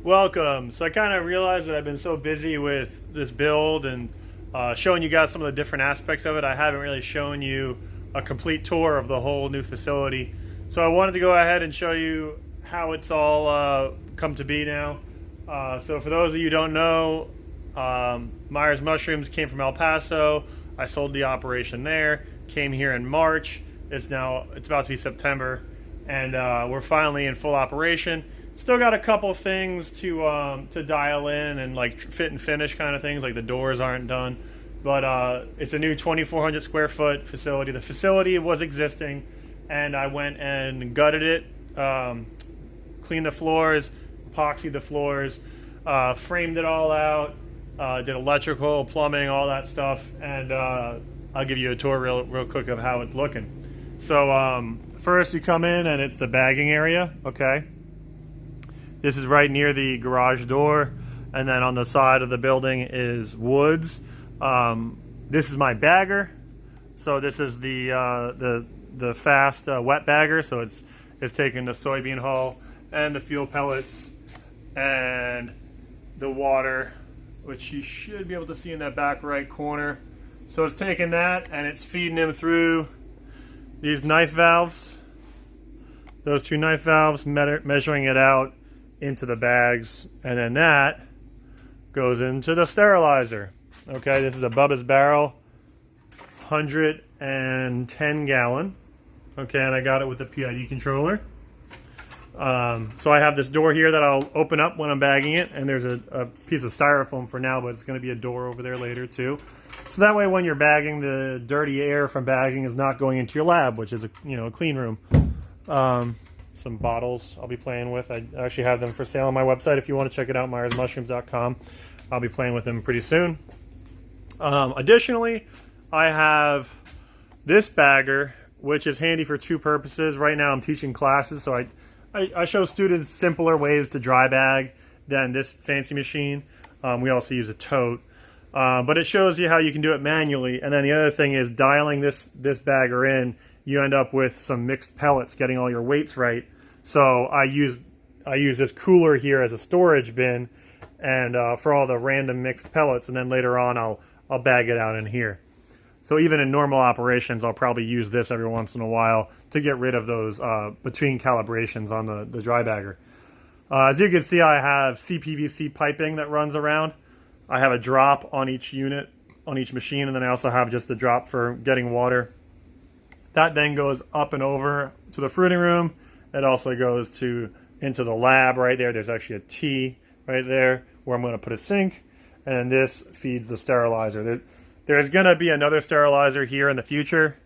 Welcome. So I kind of realized that I've been so busy with this build and showing you guys some of the different aspects of it. I haven't really shown you a complete tour of the whole new facility. So I wanted to go ahead and show you how it's all come to be now. So for those of you who don't know, Myers Mushrooms came from El Paso. I sold the operation there, came here in March. It's about to be September, and we're finally in full operation. Still got a couple things to dial in and like fit and finish kind of things, like the doors aren't done, but it's a new 2,400 square foot facility. The facility was existing, and I went and gutted it, cleaned the floors, epoxied the floors, framed it all out, did electrical, plumbing, all that stuff, and I'll give you a tour real quick of how it's looking. So first you come in and it's the bagging area, okay? This is right near the garage door, and then on the side of the building is woods. This is my bagger. So this is the fast wet bagger. So it's taking the soybean hull and the fuel pellets and the water, which you should be able to see in that back right corner. So it's taking that and it's feeding them through these knife valves. Those two knife valves, measuring it out into the bags, and then that goes into the sterilizer. Okay, this is a Bubba's barrel, 110 gallon. Okay, and I got it with the PID controller. So I have this door here that I'll open up when I'm bagging it, and there's a piece of styrofoam for now, but it's going to be a door over there later too. So that way when you're bagging, the dirty air from bagging is not going into your lab, which is a clean room. Some bottles I'll be playing with. I actually have them for sale on my website if you want to check it out, myersmushrooms.com. I'll be playing with them pretty soon. Additionally, I have this bagger, which is handy for two purposes. Right now I'm teaching classes, so I show students simpler ways to dry bag than this fancy machine. We also use a tote, but it shows you how you can do it manually. And then the other thing is dialing this bagger in, you end up with some mixed pellets, getting all your weights right. So I use this cooler here as a storage bin, and for all the random mixed pellets, and then later on I'll bag it out in here. So even in normal operations, I'll probably use this every once in a while to get rid of those between calibrations on the dry bagger. As you can see, I have CPVC piping that runs around. I have a drop on each unit, on each machine, and then I also have just a drop for getting water. That then goes up and over to the fruiting room. It also goes into the lab right there. There's actually a T right there where I'm going to put a sink. And this feeds the sterilizer. There's going to be another sterilizer here in the future.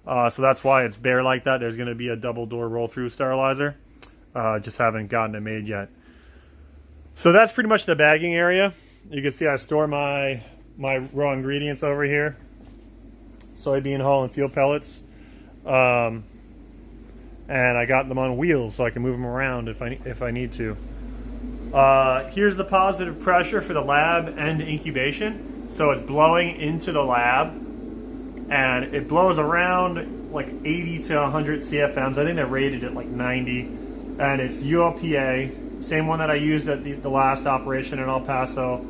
So that's why it's bare like that. There's going to be a double door roll-through sterilizer. Just haven't gotten it made yet. So that's pretty much the bagging area. You can see I store my raw ingredients over here. Soybean hull and fuel pellets. And I got them on wheels so I can move them around if I need to. Here's the positive pressure for the lab and incubation. So it's blowing into the lab, and it blows around like 80 to 100 CFMs. I think they're rated at like 90, and it's ULPA, same one that I used at the last operation in El Paso.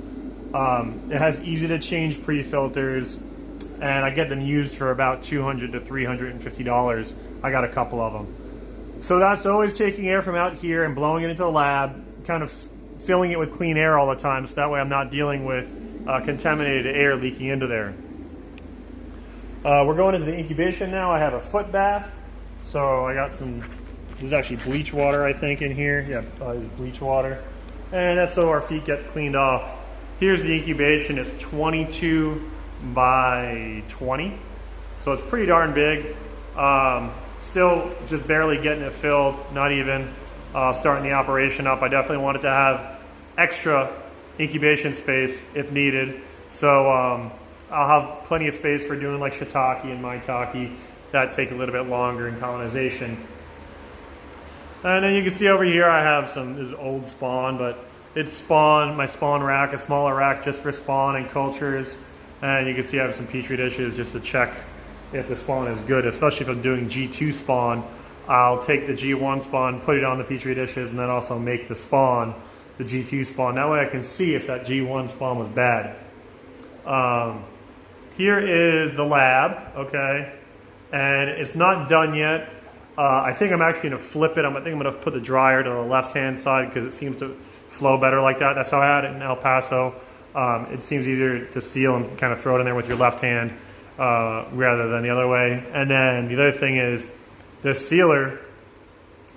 It has easy to change pre-filters, and I get them used for about $200 to $350. I got a couple of them. So that's always taking air from out here and blowing it into the lab, kind of filling it with clean air all the time, so that way I'm not dealing with contaminated air leaking into there. We're going into the incubation now. I have a foot bath, so I got there's actually bleach water I think in here. Yeah, bleach water, and that's so our feet get cleaned off. Here's the incubation. It's 22 by 20, so it's pretty darn big. Still just barely getting it filled, not even starting the operation up. I definitely wanted to have extra incubation space if needed. So I'll have plenty of space for doing like shiitake and maitake that take a little bit longer in colonization. And then you can see over here I have this is old spawn, but it's spawn, my spawn rack, a smaller rack just for spawn and cultures. And you can see I have some petri dishes just to check if the spawn is good, especially if I'm doing G2 spawn. I'll take the G1 spawn, put it on the petri dishes, and then also make the spawn the G2 spawn. That way I can see if that G1 spawn was bad. Here is the lab, okay? And it's not done yet. I think I'm actually gonna flip it. I think I'm gonna put the dryer to the left-hand side because it seems to flow better like that. That's how I had it in El Paso. It seems easier to seal and kind of throw it in there with your left hand rather than the other way. And then the other thing is the sealer,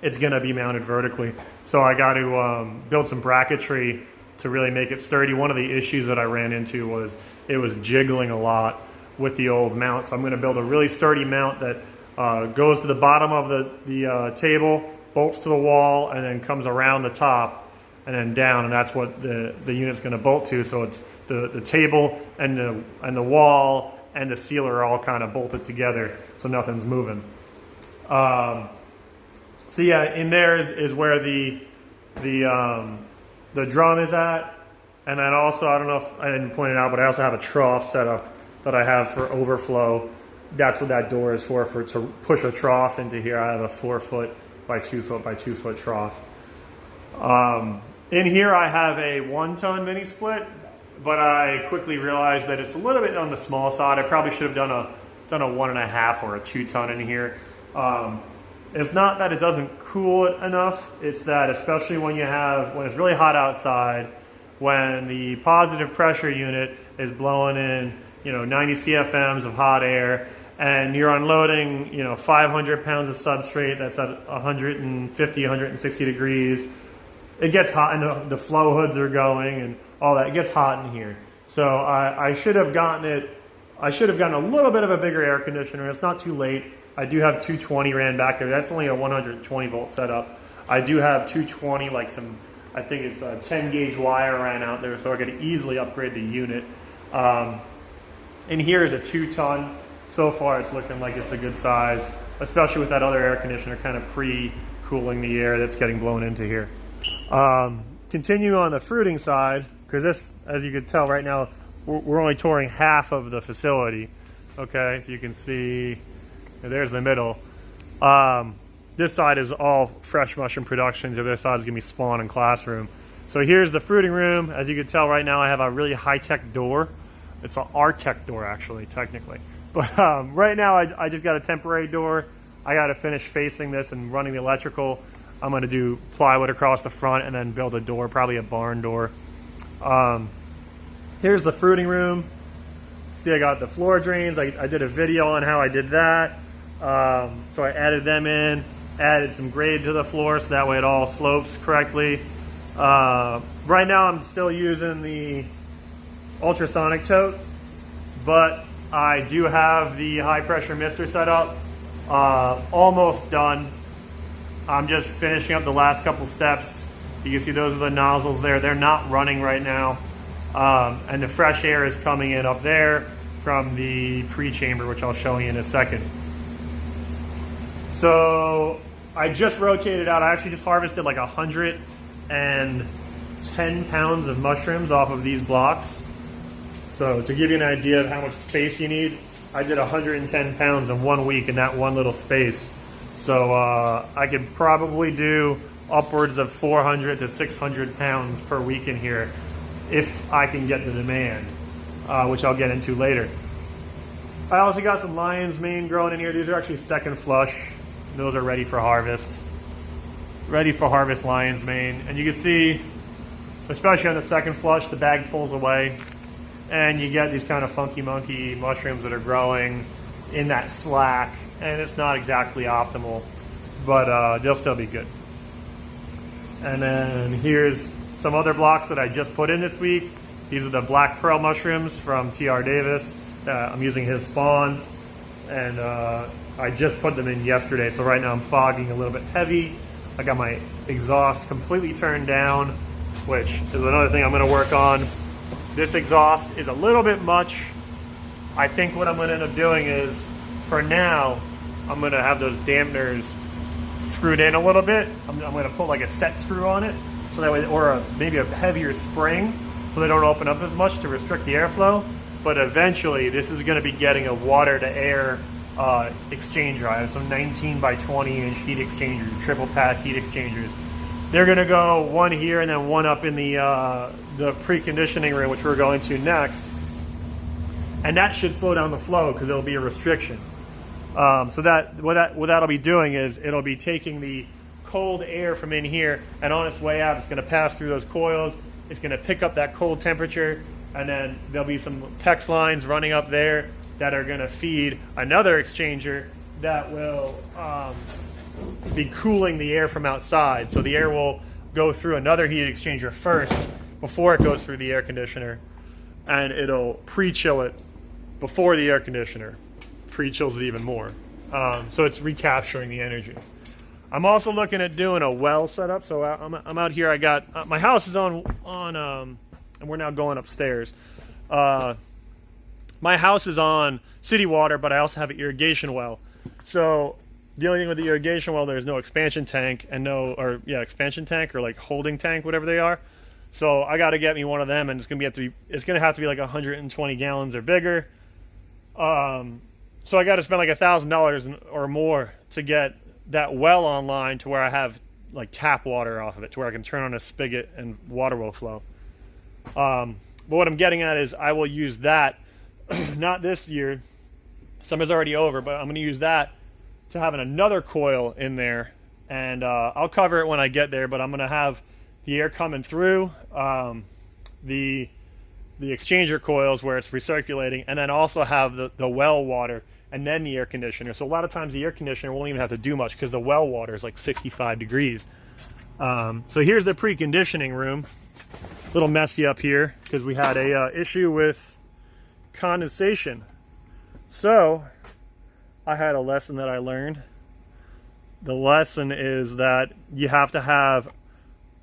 it's gonna be mounted vertically. So I got to build some bracketry to really make it sturdy. One of the issues that I ran into was it was jiggling a lot with the old mount. So I'm gonna build a really sturdy mount that goes to the bottom of the table, bolts to the wall, and then comes around the top and then down, and that's what the unit's going to bolt to. So it's the table and the wall and the sealer are all kind of bolted together, so nothing's moving. So yeah, in there is where the drum is at, and then also, I don't know if I didn't point it out, but I also have a trough set up that I have for overflow. That's what that door is for to push a trough into here. I have a 4 foot by 2 foot by 2 foot trough. In here I have a 1 ton mini split, but I quickly realized that it's a little bit on the small side. I probably should have done a 1.5 or a 2 ton in here. It's not that it doesn't cool it enough. It's that especially when it's really hot outside, when the positive pressure unit is blowing in 90 CFMs of hot air, and you're unloading 500 pounds of substrate that's at 150, 160 degrees. It gets hot, and the flow hoods are going and all that. It gets hot in here. So I should have gotten a little bit of a bigger air conditioner. It's not too late. I do have 220 ran back there. That's only a 120 volt setup. I do have 220, like I think it's a 10 gauge wire ran out there, so I could easily upgrade the unit. And here is a 2 ton. So far it's looking like it's a good size, especially with that other air conditioner kind of pre-cooling the air that's getting blown into here. Continue on the fruiting side, because this, as you can tell right now, we're only touring half of the facility. Okay, if you can see, there's the middle. This side is all fresh mushroom production. The other side is gonna be spawn and classroom. So here's the fruiting room. As you can tell right now, I have a really high-tech door. It's an R-Tech door, actually, technically. But right now, I just got a temporary door. I got to finish facing this and running the electrical. I'm going to do plywood across the front and then build a door, probably a barn door. Here's the fruiting room. See, I got the floor drains. I did a video on how I did that. So I added them in, added some grade to the floor so that way it all slopes correctly. Right now, I'm still using the ultrasonic tote, but I do have the high pressure mister set up, almost done. I'm just finishing up the last couple steps. You can see those are the nozzles there. They're not running right now, and the fresh air is coming in up there from the pre-chamber, which I'll show you in a second. So I just rotated out. I actually just harvested like 110 pounds of mushrooms off of these blocks. So to give you an idea of how much space you need, I did 110 pounds in 1 week in that one little space. So I could probably do upwards of 400 to 600 pounds per week in here if I can get the demand, which I'll get into later. I also got some lion's mane growing in here. These are actually second flush. Those are ready for harvest. Ready for harvest lion's mane. And you can see, especially on the second flush, the bag pulls away. And you get these kind of funky monkey mushrooms that are growing in that slack, and it's not exactly optimal, but they'll still be good. And then here's some other blocks that I just put in this week. These are the black pearl mushrooms from TR Davis. I'm using his spawn, and I just put them in yesterday, so right now I'm fogging a little bit heavy. I got my exhaust completely turned down, which is another thing I'm going to work on. This exhaust is a little bit much. I think what I'm going to end up doing is, for now, I'm going to have those dampeners screwed in a little bit. I'm going to put like a set screw on it, so that way, or maybe a heavier spring, so they don't open up as much to restrict the airflow. But eventually, this is going to be getting a water to air exchanger. I have some 19 by 20 inch heat exchangers, triple pass heat exchangers. they're going to go one here and then one up in the preconditioning room, which we're going to next. And that should slow down the flow because it'll be a restriction. So that what that'll be doing is it'll be taking the cold air from in here, and on its way out, it's going to pass through those coils. It's going to pick up that cold temperature, and then there'll be some PEX lines running up there that are going to feed another exchanger that will be cooling the air from outside. So the air will go through another heat exchanger first before it goes through the air conditioner, and it'll pre-chill it before the air conditioner. Pre-chills it even more. So it's recapturing the energy. I'm also looking at doing a well setup. So I'm out here. I got my house is on and we're now going upstairs. My house is on city water, but I also have an irrigation well. So the only thing with the irrigation well, there's no expansion tank and expansion tank or like holding tank, whatever they are. So I got to get me one of them, and it's gonna have to be like 120 gallons or bigger. So I got to spend like $1,000 or more to get that well online to where I have like tap water off of it, to where I can turn on a spigot and water will flow. But what I'm getting at is I will use that, not this year, summer's already over, but I'm going to use that to having another coil in there, and I'll cover it when I get there, but I'm going to have the air coming through the exchanger coils where it's recirculating, and then also have the well water and then the air conditioner. So a lot of times the air conditioner won't even have to do much because the well water is like 65 degrees. So here's the preconditioning room. A little messy up here because we had a issue with condensation. So I had a lesson that I learned. The lesson is that you have to have,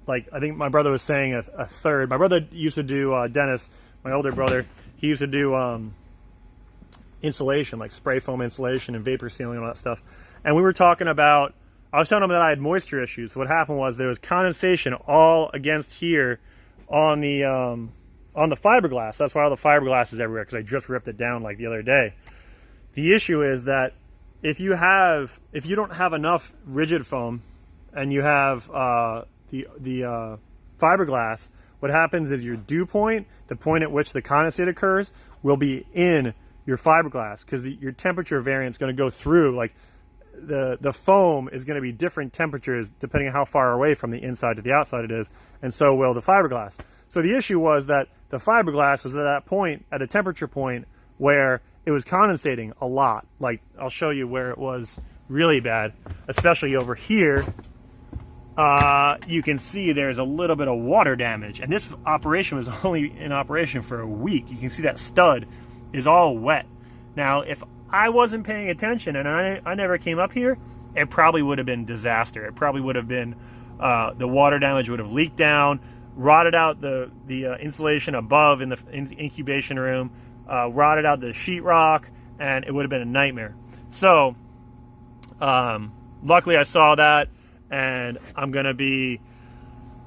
like, I think my brother was saying a third. My brother used to do, Dennis, my older brother, he used to do insulation, like spray foam insulation and vapor sealing and all that stuff. And we were talking about, I was telling him that I had moisture issues. So what happened was there was condensation all against here on the fiberglass. That's why all the fiberglass is everywhere, because I just ripped it down like the other day. The issue is that if you don't have enough rigid foam and you have the fiberglass, what happens is your dew point, the point at which the condensate occurs, will be in your fiberglass, because your temperature variance is going to go through, like the foam is going to be different temperatures depending on how far away from the inside to the outside it is, and so will the fiberglass. So the issue was that the fiberglass was at that point, at a temperature point where it was condensating a lot. Like, I'll show you where it was really bad, especially over here. You can see there's a little bit of water damage, and this operation was only in operation for a week. You can see that stud is all wet. Now, if I wasn't paying attention and I never came up here, it probably would have been disaster. It probably would have been, the water damage would have leaked down, rotted out the insulation above in the incubation room, rotted out the sheetrock, and it would have been a nightmare. So, luckily I saw that, and I'm going to be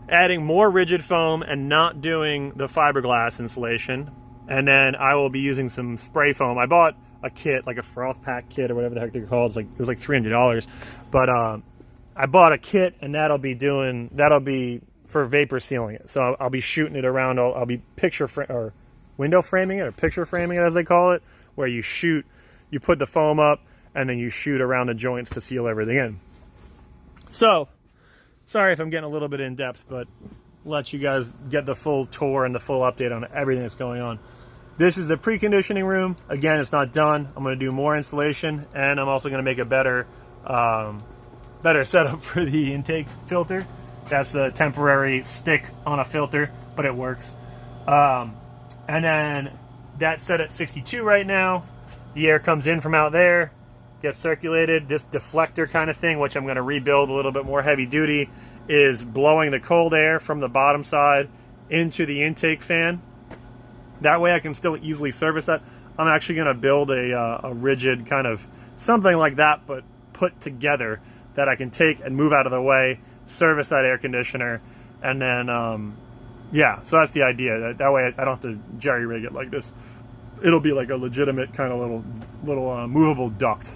adding more rigid foam and not doing the fiberglass insulation. And then I will be using some spray foam. I bought a kit, like a froth pack kit or whatever the heck they're called. It was like $300. But I bought a kit, and that'll be for vapor sealing it. So I'll be shooting it around. I'll be window framing it, or picture framing it as they call it, where you put the foam up and then you shoot around the joints to seal everything in. So, sorry if I'm getting a little bit in depth, but let you guys get the full tour and the full update on everything that's going on. This is the preconditioning room. Again, it's not done. I'm going to do more insulation, and I'm also going to make a better setup for the intake filter. That's a temporary stick on a filter, but it works. And then that's set at 62 right now. The air comes in from out there, gets circulated. This deflector kind of thing, which I'm going to rebuild a little bit more heavy duty, is blowing the cold air from the bottom side into the intake fan. That way I can still easily service that. I'm actually going to build a rigid kind of something like that, but put together, that I can take and move out of the way, service that air conditioner, and then yeah, so that's the idea. That way I don't have to jerry rig it like this. It'll be like a legitimate kind of little movable duct.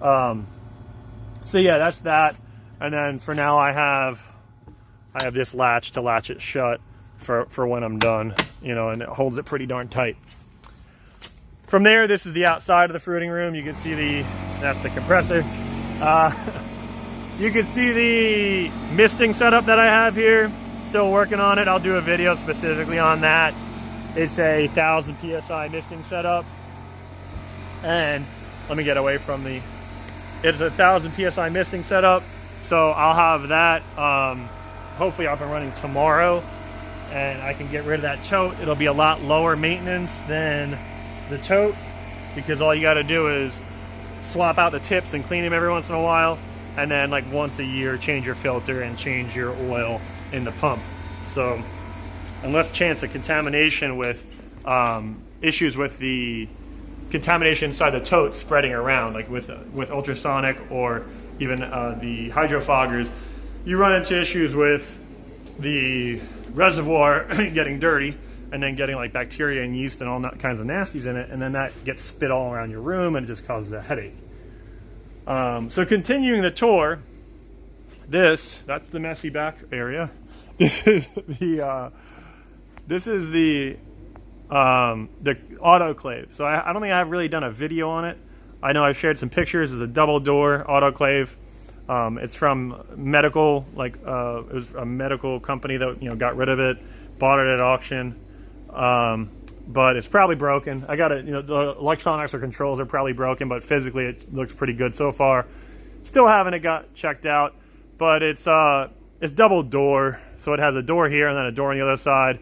So yeah, that's that. And then for now I have I have this latch to latch it shut for when I'm done, you know, and it holds it pretty darn tight. From there, this is the outside of the fruiting room. You can see that's the compressor. You can see the misting setup that I have here. Still working on it. I'll do a video specifically on that. It's a 1000 PSI misting setup. And let me get away from it's a 1000 PSI misting setup. So I'll have that hopefully up and running tomorrow. And I can get rid of that choke. It'll be a lot lower maintenance than the choke, because all you got to do is swap out the tips and clean them every once in a while, and then like once a year change your filter and change your oil in the pump. So unless chance of contamination with issues with the contamination inside the tote spreading around, like with ultrasonic or even the hydrofoggers, you run into issues with the reservoir getting dirty and then getting like bacteria and yeast and all kinds of nasties in it, and then that gets spit all around your room and it just causes a headache. So continuing the tour, that's the messy back area. This is the autoclave. So I don't think I've really done a video on it. I know I've shared some pictures. It's a double door autoclave. It's from medical, it was a medical company that, you know, got rid of it, bought it at auction. But it's probably broken. I got it, you know, the electronics or controls are probably broken, but physically it looks pretty good so far. Still haven't it got checked out, but it's double door. So it has a door here and then a door on the other side.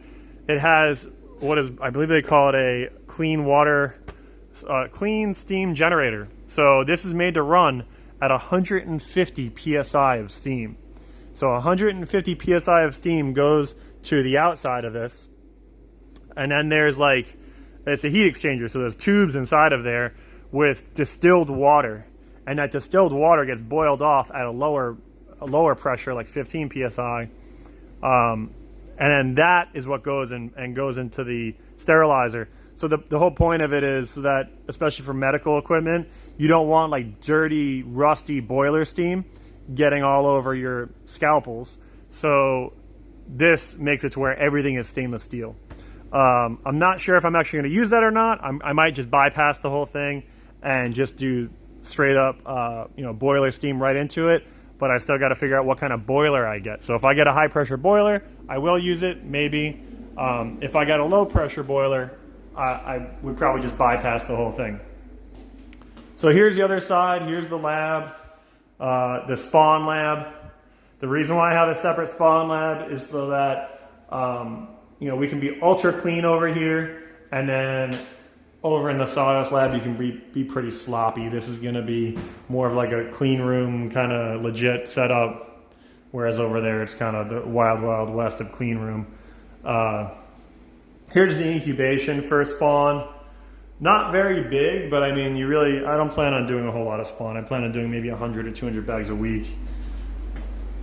It has what is, I believe they call it a clean clean steam generator. So this is made to run at 150 PSI of steam. So 150 PSI of steam goes to the outside of this. And then there's it's a heat exchanger. So there's tubes inside of there with distilled water. And that distilled water gets boiled off at a lower pressure, like 15 PSI. And then that is what goes into the sterilizer. So the whole point of it is that, especially for medical equipment, you don't want like dirty, rusty boiler steam getting all over your scalpels. So this makes it to where everything is stainless steel. I'm not sure if I'm actually going to use that or not. I might just bypass the whole thing and just do straight up, boiler steam right into it. But I still got to figure out what kind of boiler I get. So if I get a high pressure boiler, I will use it, maybe. If I got a low pressure boiler, I would probably just bypass the whole thing. So here's the other side. Here's the lab, the spawn lab. The reason why I have a separate spawn lab is so that we can be ultra clean over here, and then over in the sawdust lab you can be pretty sloppy. This is going to be more of like a clean room kind of legit setup, whereas over there it's kind of the wild west of clean room. Here's the incubation for spawn. Not very big, but I mean, I don't plan on doing a whole lot of spawn. I plan on doing maybe 100 or 200 bags a week.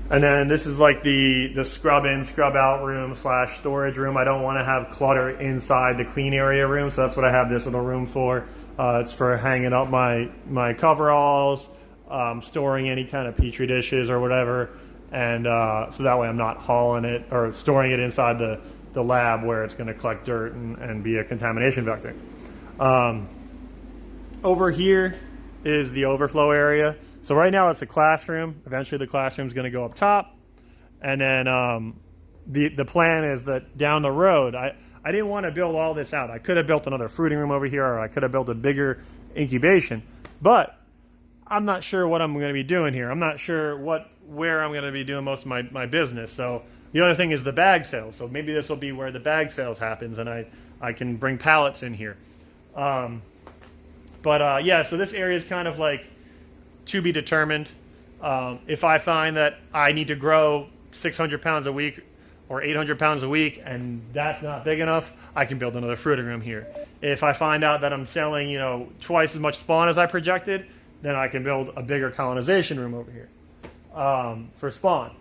And then this is like the scrub in, scrub out room / storage room. I don't want to have clutter inside the clean area room, so that's what I have this little room for. It's for hanging up my coveralls, storing any kind of petri dishes or whatever, and so that way I'm not hauling it or storing it inside the lab where it's going to collect dirt and be a contamination vector. Over here is the overflow area. So right now it's a classroom. Eventually the classroom is going to go up top. And then the plan is that down the road, I didn't want to build all this out. I could have built another fruiting room over here, or I could have built a bigger incubation. But I'm not sure what I'm going to be doing here. I'm not sure where I'm going to be doing most of my business. So the other thing is the bag sales. So maybe this will be where the bag sales happens, and I can bring pallets in here. So this area is kind of like to be determined. If I find that I need to grow 600 pounds a week or 800 pounds a week and that's not big enough, I can build another fruiting room here. If I find out that I'm selling, twice as much spawn as I projected, then I can build a bigger colonization room over here for spawn.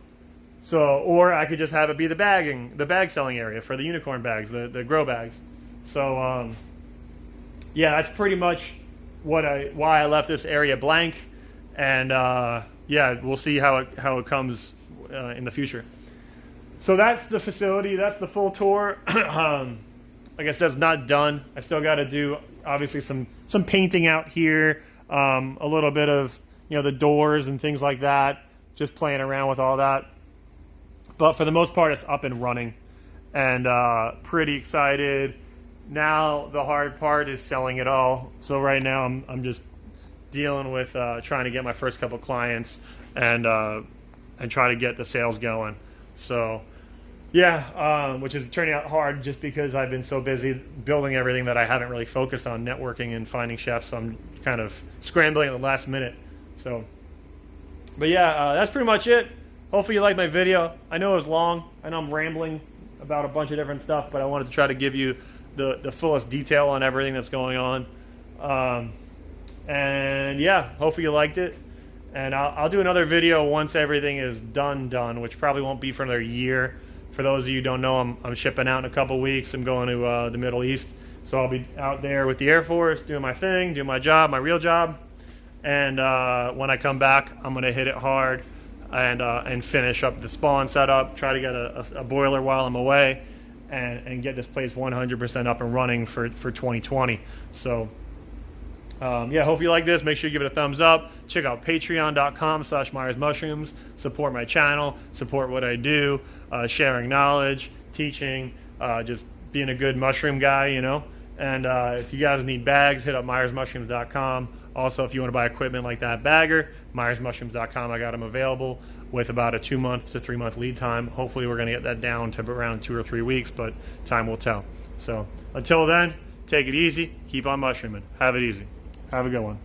So, or I could just have it be the bag selling area for the unicorn bags, the grow bags. So, that's pretty much why I left this area blank. And we'll see how it comes in the future. So that's the facility. That's the full tour. Like I said, it's not done. I still got to do obviously some painting out here, a little bit of the doors and things like that. Just playing around with all that. But for the most part, it's up and running, and pretty excited. Now the hard part is selling it all. So right now I'm just dealing with trying to get my first couple clients and try to get the sales going. So yeah, which is turning out hard just because I've been so busy building everything that I haven't really focused on networking and finding chefs. So I'm kind of scrambling at the last minute. So, but yeah, that's pretty much it. Hopefully you liked my video. I know it was long. I know I'm rambling about a bunch of different stuff, but I wanted to try to give you the fullest detail on everything that's going on. And yeah, hopefully you liked it. And I'll do another video once everything is done, which probably won't be for another year. For those of you who don't know, I'm shipping out in a couple weeks. I'm going to the Middle East. So I'll be out there with the Air Force, doing my thing, doing my job, my real job. And when I come back, I'm going to hit it hard and finish up the spawn setup, try to get a boiler while I'm away, and get this place 100% up and running for 2020. So yeah, hope you like this. Make sure you give it a thumbs up. Check out patreon.com/MyersMushrooms. Support my channel, support what I do, sharing knowledge, teaching, just being a good mushroom guy, And if you guys need bags, hit up MyersMushrooms.com. Also, if you want to buy equipment like that bagger, MyersMushrooms.com. I got them available with about a 2 month to 3 month lead time. Hopefully we're going to get that down to around 2 or 3 weeks, but time will tell. So until then, take it easy. Keep on mushrooming. Have it easy. Have a good one.